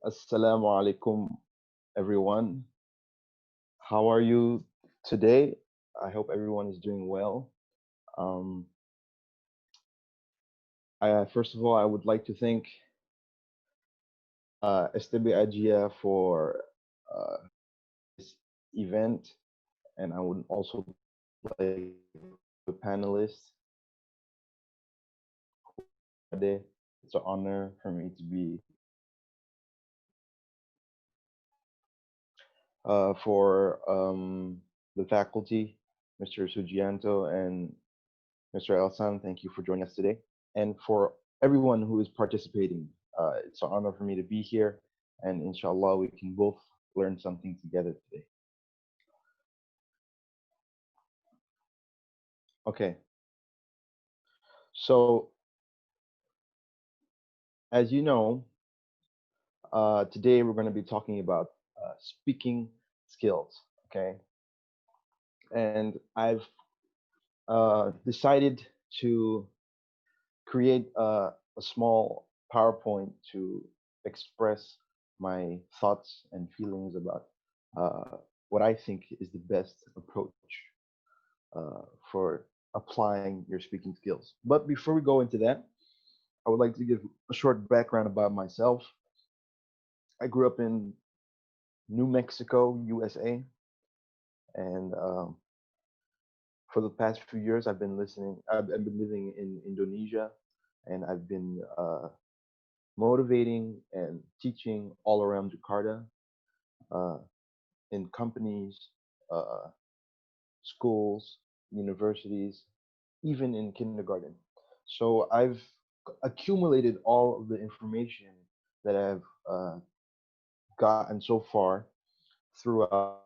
Assalamu alaikum, everyone. How are you today? I hope everyone is doing well. Um, first of all, I would like to thank STBA JIA for uh, this event, and I would also like the panelists. It's an honor for me to be for the faculty, Mr. Sujianto and Mr. Elsan. Thank you for joining us today. And for everyone who is participating, it's an honor for me to be here. And inshallah, we can both learn something together today. Okay. So, as you know, today we're going to be talking about speaking skills. Okay. And I've decided to create a small PowerPoint to express my thoughts and feelings about what I think is the best approach for applying your speaking skills. But before we go into that, I would like to give a short background about myself. I grew up in New Mexico, USA, and for the past few years, I've been living in Indonesia, and I've been motivating and teaching all around Jakarta uh, in companies, uh, schools, universities, even in kindergarten. So I've accumulated all of the information that I've gotten so far throughout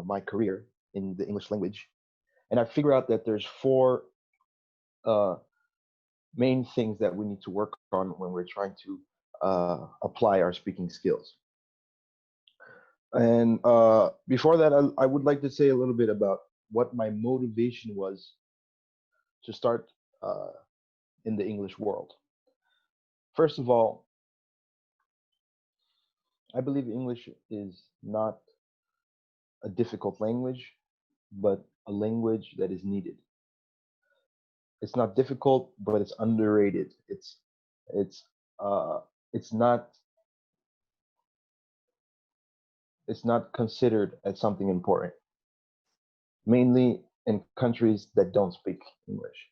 my career in the English language. And I figured out that there's four uh, main things that we need to work on when we're trying to apply our speaking skills. And before that, I would like to say a little bit about what my motivation was to start in the English world. First of all, I believe English is not a difficult language, but a language that is needed. It's not difficult, but it's underrated. It's uh, it's not it's not considered as something important, mainly in countries that don't speak English,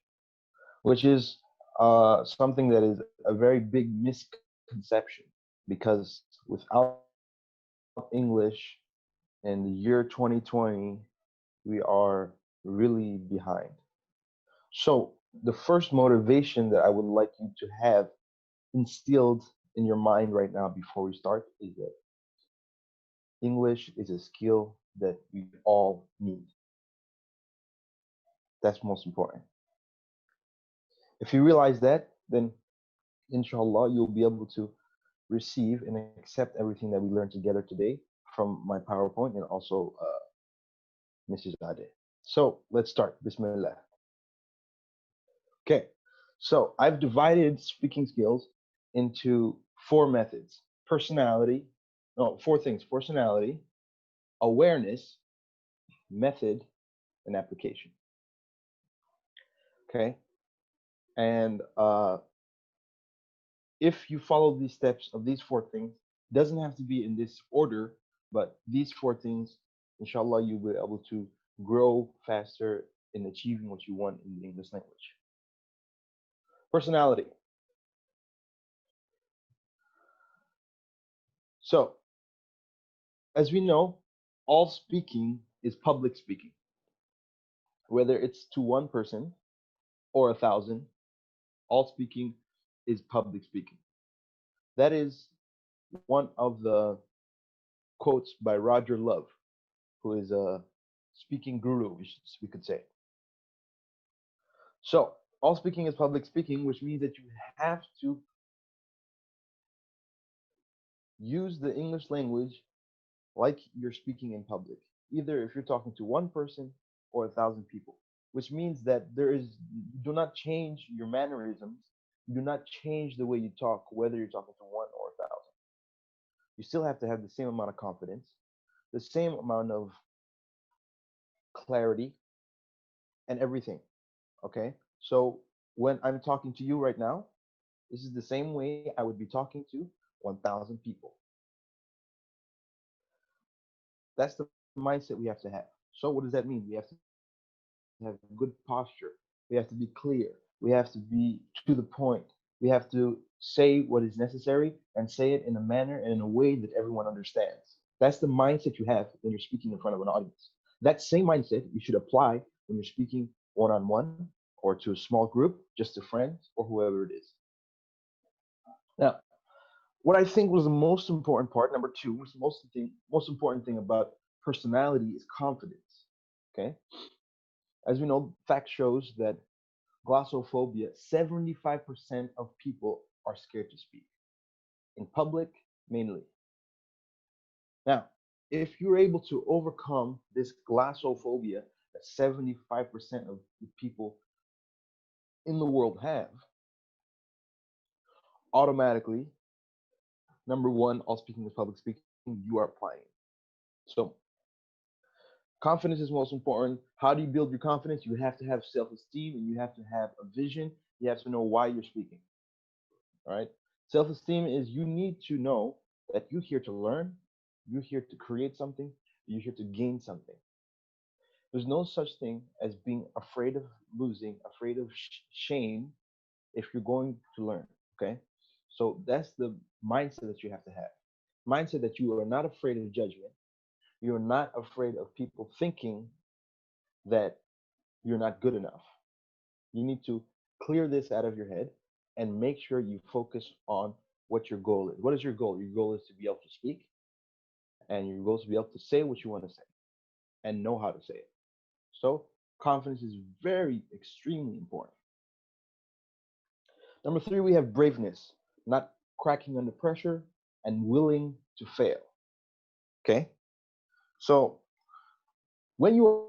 which is something that is a very big misconception because without English in the year 2020, we are really behind. So, the first motivation that I would like you to have instilled in your mind right now before we start is that English is a skill that we all need. That's most important. If you realize that, then inshallah, you'll be able to receive and accept everything that we learned together today from my PowerPoint and also Mrs. Ade. So let's start. Bismillah. Okay. So I've divided speaking skills into four methods: personality, no, four things: personality, awareness, method, and application. Okay. And if you follow these steps of these four things, it doesn't have to be in this order, but these four things, inshallah, you'll be able to grow faster in achieving what you want in the English language. Personality. So, as we know, all speaking is public speaking, whether it's to one person or 1,000. All speaking is public speaking. That is one of the quotes by Roger Love, who is a speaking guru, we could say. So, all speaking is public speaking, which means that you have to use the English language like you're speaking in public, either if you're talking to one person or 1,000 people, which means that do not change your mannerisms, You do not change the way you talk, whether you're talking to one or 1,000. You still have to have the same amount of confidence, the same amount of clarity, and everything. Okay? So when I'm talking to you right now, this is the same way I would be talking to 1,000 people. That's the mindset we have to have. So what does that mean? We have to have good posture. We have to be clear. We have to be to the point. We have to say what is necessary and say it in a manner and in a way that everyone understands. That's the mindset you have when you're speaking in front of an audience. That same mindset you should apply when you're speaking one on one or to a small group, just to friends or whoever it is. Now, what I think was the most important part, number two, was the most important thing about personality is confidence. Okay, as we know, fact shows that glossophobia, 75% of people are scared to speak in public, mainly. Now, if you're able to overcome this glossophobia that 75% of the people in the world have, automatically, number one, all speaking is public speaking, you are applying. So confidence is most important. How do you build your confidence? You have to have self-esteem and you have to have a vision. You have to know why you're speaking. All right. Self-esteem is you need to know that you're here to learn, you're here to create something, you're here to gain something. There's no such thing as being afraid of losing, afraid of shame if you're going to learn. Okay. So that's the mindset that you have to have. Mindset that you are not afraid of judgment. You're not afraid of people thinking that you're not good enough. You need to clear this out of your head and make sure you focus on what your goal is. What is your goal? Your goal is to be able to speak and your goal is to be able to say what you want to say and know how to say it. So, confidence is very, extremely important. Number three, we have braveness, not cracking under pressure and willing to fail. Okay? So, when you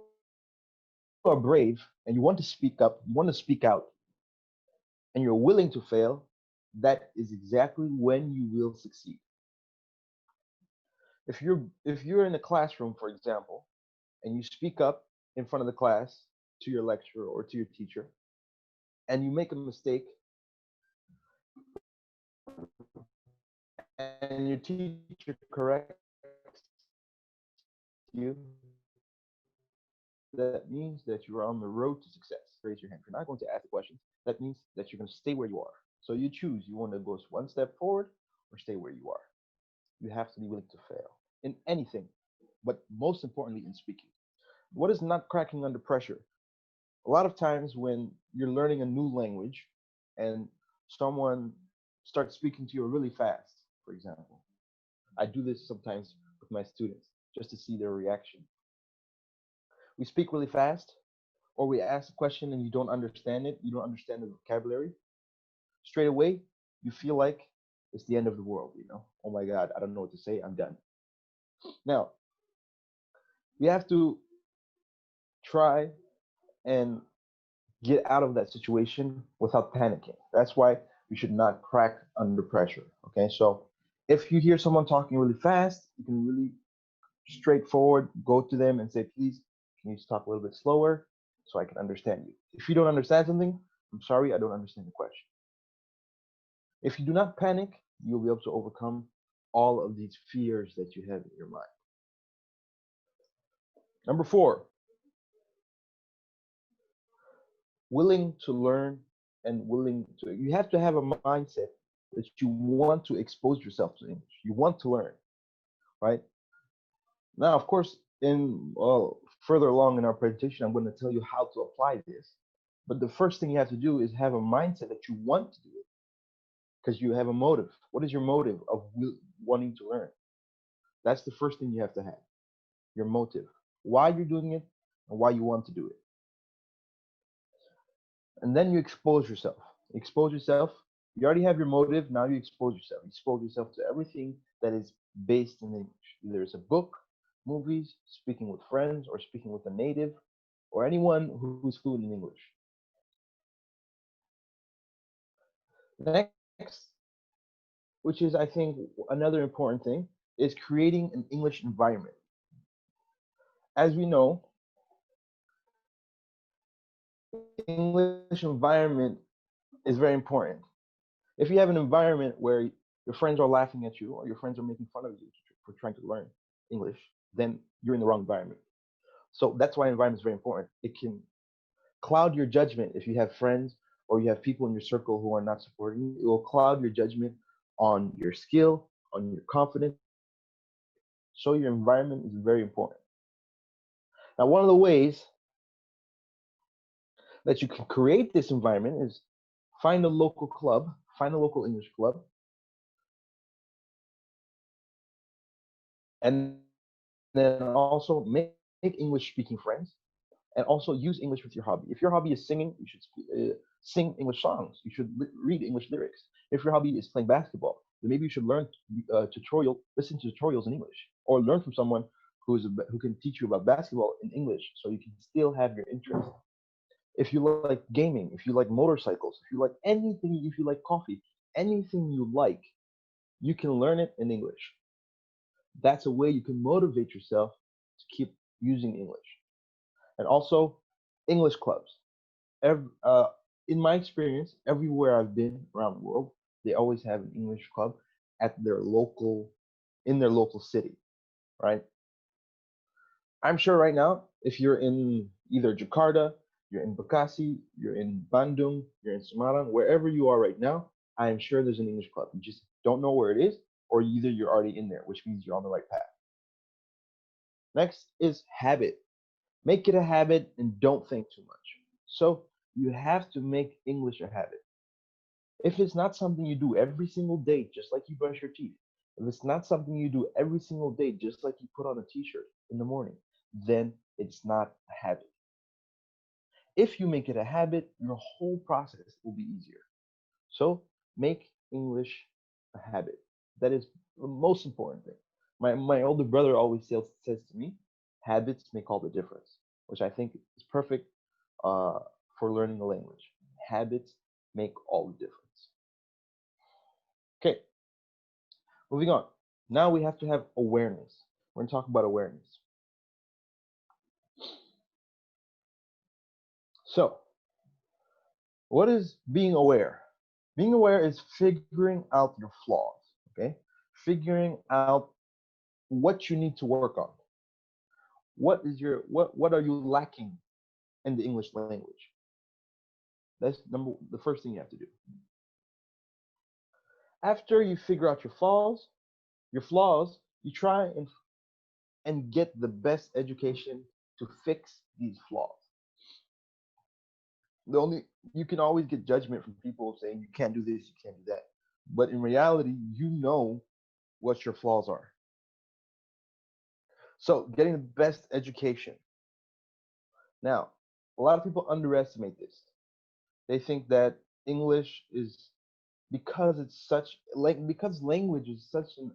are brave and you want to speak up, you want to speak out, and you're willing to fail, that is exactly when you will succeed. If you're in a classroom, for example, and you speak up in front of the class to your lecturer or to your teacher, and you make a mistake, and your teacher corrects you, that means that you are on the road to success. Raise your hand. If you're not going to ask the questions, that means that you're going to stay where you are. So you choose. You want to go one step forward or stay where you are. You have to be willing to fail in anything, but most importantly in speaking. What is not cracking under pressure? A lot of times when you're learning a new language and someone starts speaking to you really fast, for example, I do this sometimes with my students just to see their reaction. We speak really fast, or we ask a question and you don't understand it, you don't understand the vocabulary, straight away you feel like it's the end of the world. Oh my God, I don't know what to say, I'm done. Now, we have to try and get out of that situation without panicking. That's why you should not crack under pressure. Okay, so if you hear someone talking really fast, you can really straightforward go to them and say, please, can you talk a little bit slower so I can understand you? If you don't understand something, I'm sorry, I don't understand the question. If you do not panic, you'll be able to overcome all of these fears that you have in your mind. Number four, willing to learn and willing to, you have to have a mindset that you want to expose yourself to English. You want to learn, right? Now, of course, in further along in our presentation, I'm going to tell you how to apply this. But the first thing you have to do is have a mindset that you want to do it because you have a motive. What is your motive of wanting to learn? That's the first thing you have to have, your motive, why you're doing it and why you want to do it. And then you expose yourself. Expose yourself. You already have your motive. Now you expose yourself. Expose yourself to everything that is based in English. Either it's a book, movies, speaking with friends, or speaking with a native, or anyone who's fluent in English. Next, which is I think another important thing, is creating an English environment. As we know, English environment is very important. If you have an environment where your friends are laughing at you or your friends are making fun of you for trying to learn English, then you're in the wrong environment. So that's why environment is very important. It can cloud your judgment if you have friends or you have people in your circle who are not supporting you. It will cloud your judgment on your skill, on your confidence. So your environment is very important. Now, one of the ways that you can create this environment is find a local club, find a local English club, and then also make English speaking friends, and also use English with your hobby. If your hobby is singing, you should sing English songs. You should read English lyrics. If your hobby is playing basketball, then maybe you should learn listen to tutorials in English, or learn from someone who can teach you about basketball in English, so you can still have your interest. If you like gaming, if you like motorcycles, if you like anything, if you like coffee, anything you like, you can learn it in English. That's a way you can motivate yourself to keep using English. And also, English clubs. Every, in my experience, everywhere I've been around the world, they always have an English club at in their local city, right? I'm sure right now, if you're in either Jakarta, you're in Bekasi, you're in Bandung, you're in Semarang, wherever you are right now, I am sure there's an English club. You just don't know where it is, or either you're already in there, which means you're on the right path. Next is habit. Make it a habit and don't think too much. So you have to make English a habit. If it's not something you do every single day, just like you brush your teeth, if it's not something you do every single day, just like you put on a t shirt in the morning, then it's not a habit. If you make it a habit, your whole process will be easier. So make English a habit. That is the most important thing. My older brother always says to me, habits make all the difference, which I think is perfect uh, for learning a language. Habits make all the difference. Okay, moving on. Now we have to have awareness. We're going to talk about awareness. So, what is being aware? Being aware is figuring out your flaws, okay? Figuring out what you need to work on. What are you lacking in the English language? That's the first thing you have to do. After you figure out your flaws, you try and get the best education to fix these flaws. The only You can always get judgment from people saying you can't do this, you can't do that. But in reality, you know what your flaws are. So, getting the best education. Now, a lot of people underestimate this. They think that English is because language is such an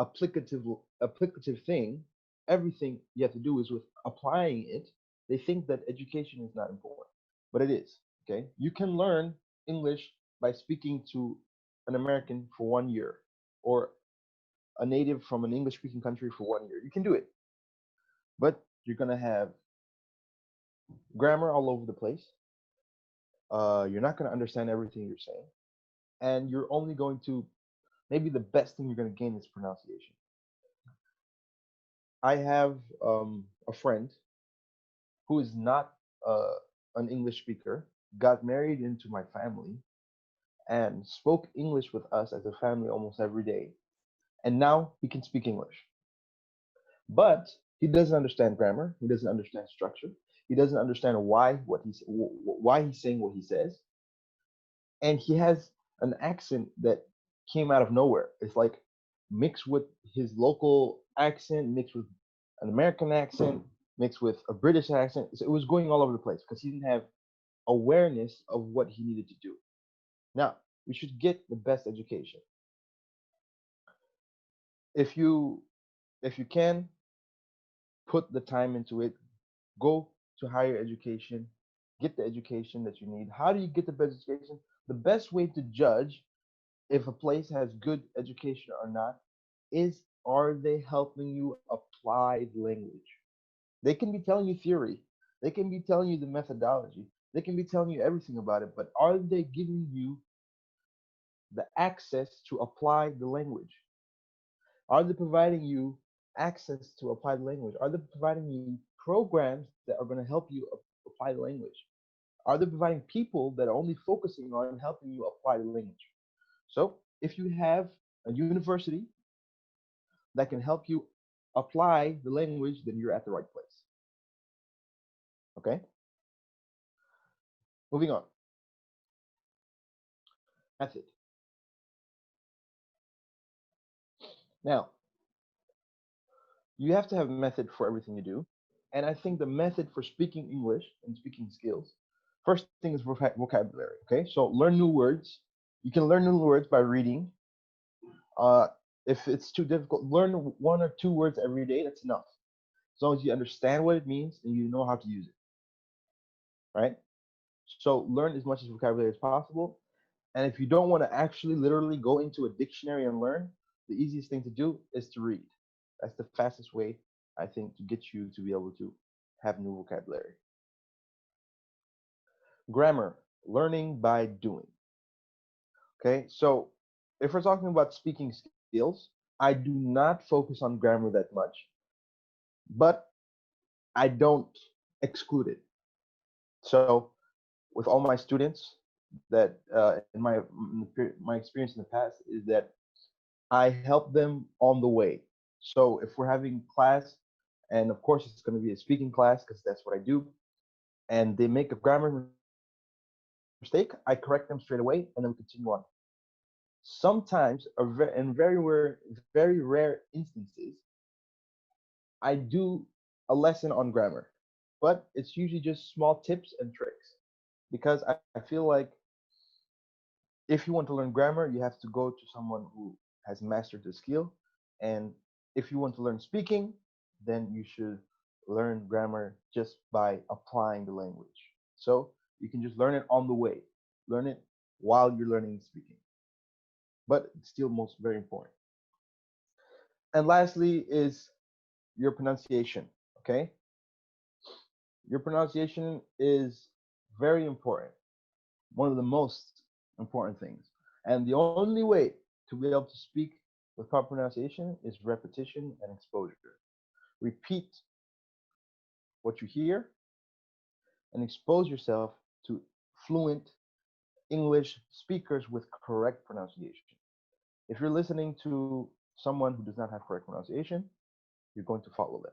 applicative thing, everything you have to do is with applying it. They think that education is not important, but it is. Okay, you can learn English by speaking to an American for 1 year, or a native from an English speaking country for 1 year. You can do it, but you're gonna have grammar all over the place. You're not gonna understand everything you're saying, and you're only going to maybe the best thing you're gonna gain is pronunciation. I have a friend who is not uh, an English speaker, got married into my family, and spoke English with us as a family almost every day. And now he can speak English. But he doesn't understand grammar. He doesn't understand structure. He doesn't understand why he's saying what he says. And he has an accent that came out of nowhere. It's like mixed with his local accent, mixed with an American accent, mixed with a British accent. So it was going all over the place because he didn't have awareness of what he needed to do. Now, we should get the best education. If you can put the time into it, go to higher education, get the education that you need. How do you get the best education? The best way to judge if a place has good education or not is, are they helping you apply the language? They can be telling you theory, they can be telling you the methodology, they can be telling you everything about it, but are they giving you the access to apply the language? Are they providing you access to apply the language? Are they providing you programs that are going to help you apply the language? Are they providing people that are only focusing on helping you apply the language? So if you have a university that can help you apply the language, then you're at the right place. Okay? Moving on. Method. Now, you have to have a method for everything you do. And I think the method for speaking English and speaking skills, first thing is vocabulary. Okay? So learn new words. You can learn new words by reading. Uh, if it's too difficult, learn 1 or 2 words every day. That's enough. As long as you understand what it means and you know how to use it. Right? So learn as much as vocabulary as possible. And if you don't want to actually literally go into a dictionary and learn, the easiest thing to do is to read. That's the fastest way, I think, to get you to be able to have new vocabulary. Grammar, learning by doing. Okay, so if we're talking about speaking skills, I do not focus on grammar that much, but I don't exclude it. So with all my students, that in my experience in the past is that I help them on the way. So if we're having class, and of course it's going to be a speaking class because that's what I do, and they make a grammar mistake, I correct them straight away, and then we continue on. Sometimes, in very rare instances, I do a lesson on grammar, but it's usually just small tips and tricks because I feel like if you want to learn grammar, you have to go to someone who has mastered the skill. And if you want to learn speaking, then you should learn grammar just by applying the language. So you can just learn it on the way, learn it while you're learning speaking. But it's still most very important. And lastly is your pronunciation. Okay? Your pronunciation is very important, one of the most important things. And the only way to be able to speak with proper pronunciation is repetition and exposure. Repeat what you hear and expose yourself to fluent English speakers with correct pronunciation. If you're listening to someone who does not have correct pronunciation, you're going to follow them.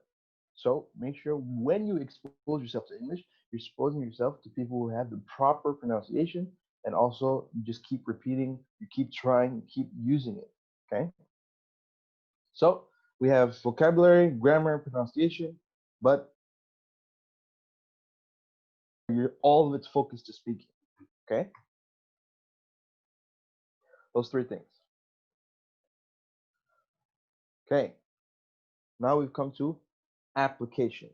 So make sure when you expose yourself to English, you're exposing yourself to people who have the proper pronunciation, and also you just keep repeating, you keep trying, you keep using it. Okay? So we have vocabulary, grammar, pronunciation, but all of it's focused to speaking. Okay? Those 3 things. Okay. Now we've come to application.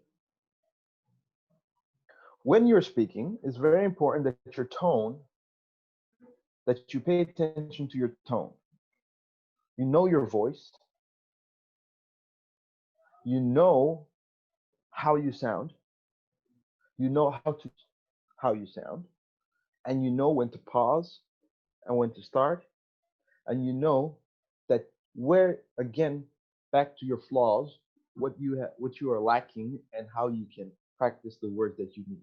When you're speaking, it's very important that your tone, that you pay attention to your tone. You know your voice. You know how you sound. You know how you sound, and you know when to pause and when to start, and you know that where, again, back to your flaws, what you are lacking, and how you can practice the words that you need.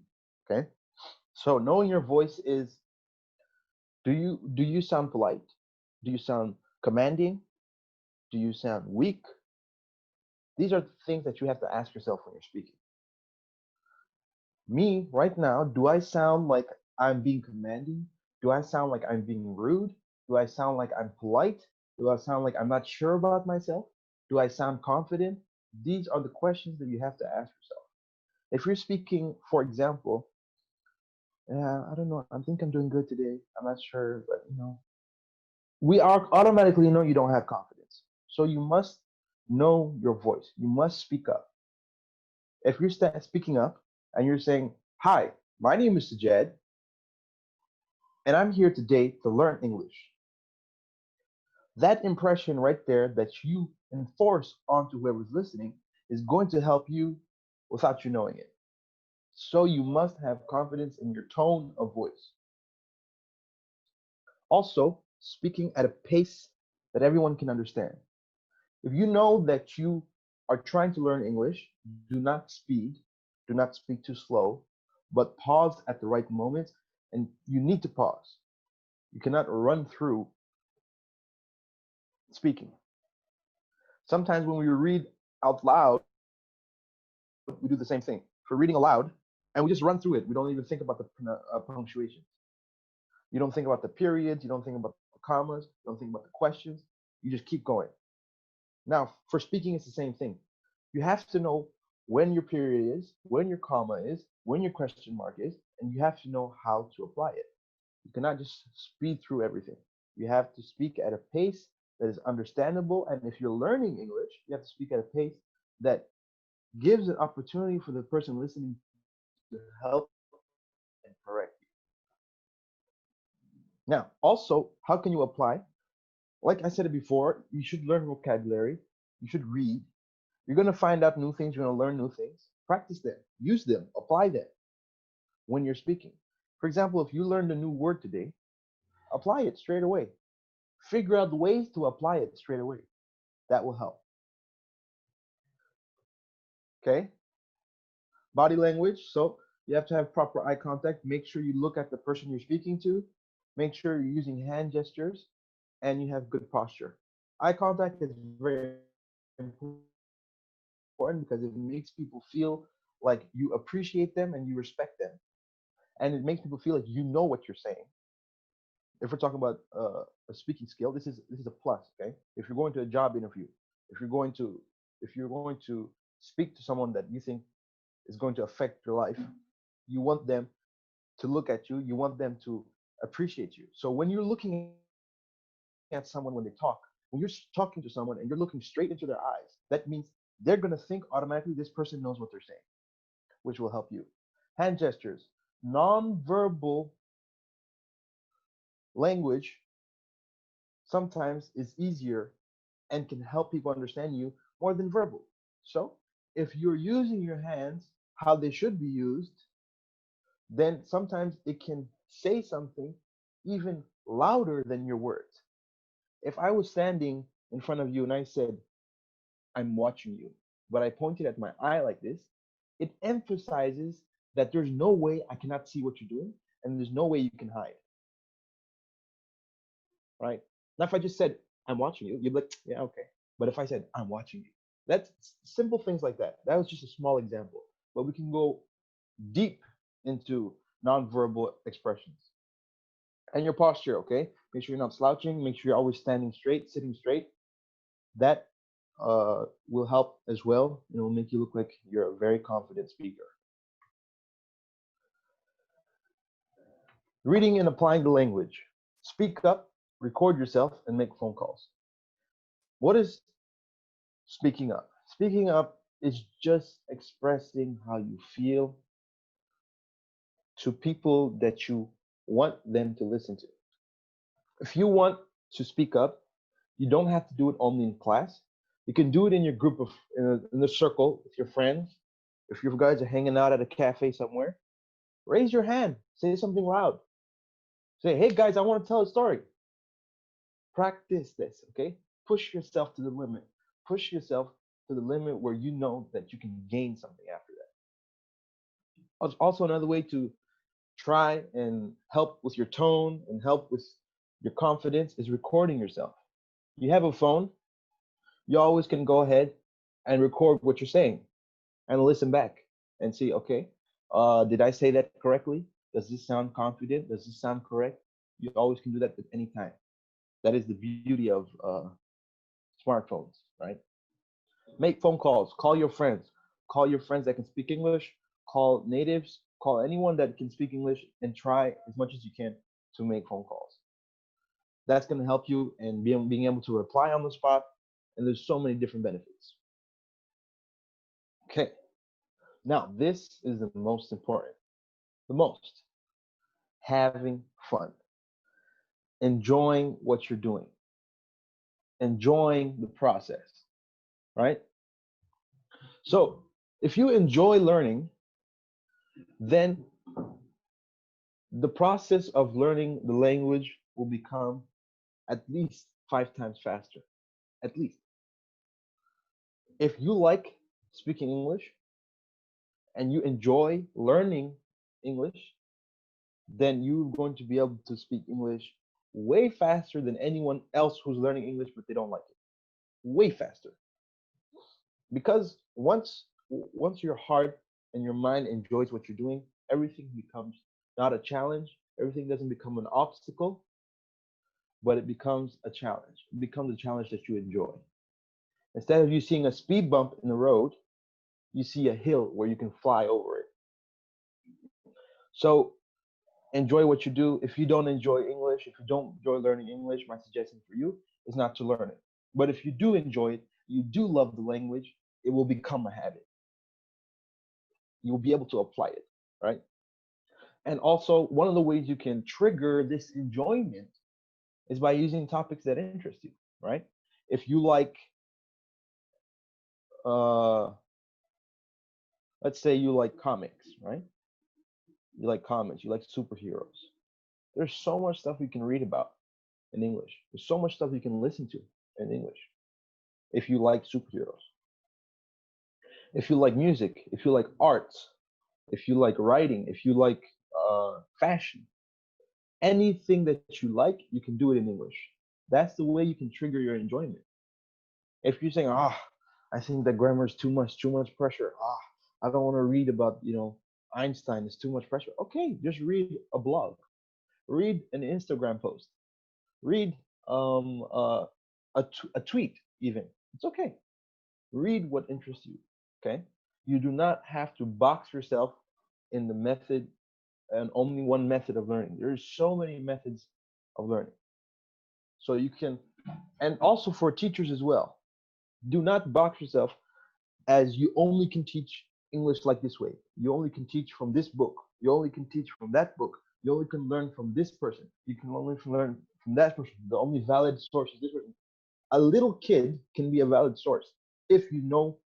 Okay, so knowing your voice is, do you sound polite? Do you sound commanding? Do you sound weak? These are the things that you have to ask yourself when you're speaking. Me right now, do I sound like I'm being commanding? Do I sound like I'm being rude? Do I sound like I'm polite? Do I sound like I'm not sure about myself? Do I sound confident? These are the questions that you have to ask yourself. If you're speaking, for example, yeah, I don't know, I think I'm doing good today. I'm not sure, but we are automatically know you don't have confidence. So you must know your voice. You must speak up. If you're speaking up and you're saying, "Hi, my name is Sajjaad. and I'm here today to learn English. That impression right there that you enforce onto whoever's listening is going to help you without you knowing it. So you must have confidence in your tone of voice. Also, speaking at a pace that everyone can understand. If you know that you are trying to learn English, do not speed, do not speak too slow, but pause at the right moment. And you need to pause. You cannot run through speaking. Sometimes when we read out loud, we do the same thing. If we're reading aloud and we just run through it, we don't even think about the punctuations. You don't think about the periods, you don't think about the commas, you don't think about the questions. You just keep going. Now, for speaking, it's the same thing. You have to know when your period is, when your comma is, when your question mark is, and you have to know how to apply it. You cannot just speed through everything. You have to speak at a pace that is understandable. And if you're learning English, you have to speak at a pace that gives an opportunity for the person listening to help and correct you. Now, also, how can you apply? Like I said it before, you should learn vocabulary. You should read. You're going to find out new things. You're going to learn new things. Practice them. Use them. Apply them when you're speaking. For example, if you learned a new word today, apply it straight away. Figure out ways to apply it straight away. That will help. Okay? Body language. So you have to have proper eye contact. Make sure you look at the person you're speaking to. Make sure you're using hand gestures and you have good posture. Eye contact is very important because it makes people feel like you appreciate them and you respect them. And it makes people feel like you know what you're saying. If we're talking about a speaking skill, this is a plus. Okay, if you're going to a job interview, if you're going to if you're going to speak to someone that you think is going to affect your life, you want them to look at you. You want them to appreciate you. So when you're looking at someone when they talk, when you're talking to someone and you're looking straight into their eyes, that means they're going to think automatically this person knows what they're saying, which will help you. Hand gestures, non-verbal language sometimes is easier and can help people understand you more than verbal. So, if you're using your hands how they should be used, then sometimes it can say something even louder than your words. If I was standing in front of you and I said, I'm watching you, but I pointed at my eye like this, it emphasizes that there's no way I cannot see what you're doing and there's no way you can hide, right? Now, if I just said, I'm watching you, you'd be like, yeah, okay. But if I said, I'm watching you, that's simple things like that. That was just a small example, but we can go deep into nonverbal expressions. And your posture, okay? Make sure you're not slouching. Make sure you're always standing straight, sitting straight. That will help as well. It will make you look like you're a very confident speaker. Reading and applying the language. Speak up, record yourself, and make phone calls. What is speaking up? Speaking up is just expressing how you feel to people that you want them to listen to. If you want to speak up, you don't have to do it only in class. You can do it in your group of in a circle with your friends. If you guys are hanging out at a cafe somewhere, raise your hand, say something loud. Say, "Hey guys, I want to tell a story." Practice this, okay? Push yourself to the limit. Push yourself to the limit where you know that you can gain something after that. Also, another way to try and help with your tone and help with your confidence is recording yourself. You have a phone, you always can go ahead and record what you're saying and listen back and see, okay, did I say that correctly? Does this sound confident? Does this sound correct? You always can do that at any time. That is the beauty of smartphones, right? Make phone calls, call your friends that can speak English, call natives, call anyone that can speak English, and try as much as you can to make phone calls. That's going to help you in being able to reply on the spot, and there's so many different benefits. Okay, now this is the most important. The most having fun. enjoying what you're doing, enjoying the process, right? So if you enjoy learning, then the process of learning the language will become at least 5 times faster. At least. If you like speaking English and you enjoy learning English, then you're going to be able to speak English way faster than anyone else who's learning English but they don't like it. Way faster. Because once your heart and your mind enjoys what you're doing, everything becomes not a challenge. Everything doesn't become an obstacle, but it becomes a challenge. It becomes a challenge that you enjoy. Instead of you seeing a speed bump in the road, you see a hill where you can fly over it. So enjoy what you do. If you don't enjoy English, if you don't enjoy learning English, my suggestion for you is not to learn it. But if you do enjoy it, you do love the language, it will become a habit. You will be able to apply it, right? And also, one of the ways you can trigger this enjoyment is by using topics that interest you, right? If you like, uh, let's say you like comics, right? You like comics, you like superheroes. There's so much stuff you can read about in English. There's so much stuff you can listen to in English if you like superheroes. If you like music, if you like arts, if you like writing, if you like fashion, anything that you like, you can do it in English. That's the way you can trigger your enjoyment. If you're saying, I think that grammar is too much pressure. I don't want to read about, Einstein, it's too much pressure. Okay, just read a blog, read an Instagram post, read a tweet even. It's okay. Read what interests you. Okay. You do not have to box yourself in the method and only one method of learning. There's so many methods of learning. So you can, and also for teachers as well, do not box yourself as you only can teach English like this way. You only can teach from this book. You only can teach from that book. You only can learn from this person. You can only learn from that person. The only valid source is this person. A little kid can be a valid source if you know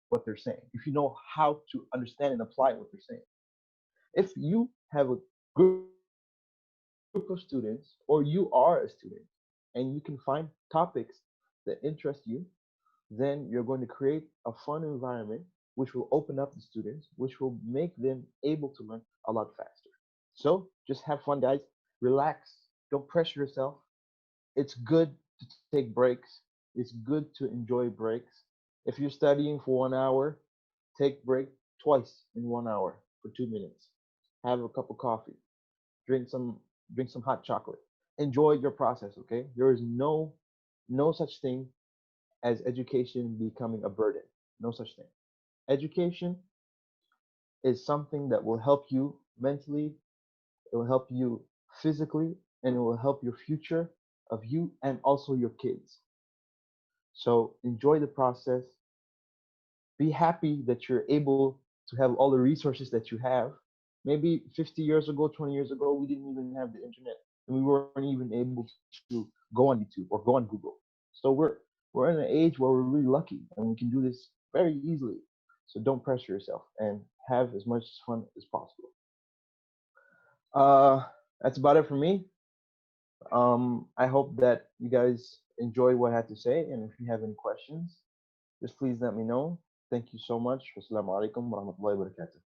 what they're saying, if you know how to understand and apply what they're saying. If you have a group of students or you are a student and you can find topics that interest you, then you're going to create a fun environment which will open up the students, which will make them able to learn a lot faster. So just have fun, guys. Relax. Don't pressure yourself. It's good to take breaks. It's good to enjoy breaks. If you're studying for 1 hour, take break twice in 1 hour for 2 minutes. Have a cup of coffee. Drink some hot chocolate. Enjoy your process, okay? There is no such thing as education becoming a burden. No such thing. Education is something that will help you mentally, it will help you physically, and it will help your future of you and also your kids. So enjoy the process. Be happy that you're able to have all the resources that you have. Maybe 50 years ago, 20 years ago, we didn't even have the internet and we weren't even able to go on YouTube or go on Google. So we're in an age where we're really lucky and we can do this very easily. So don't pressure yourself and have as much fun as possible. That's about it for me. I hope that you guys enjoy what I had to say, and if you have any questions, just please let me know. Thank you so much. Wassalamu alaikum warahmatullahi wabarakatuh.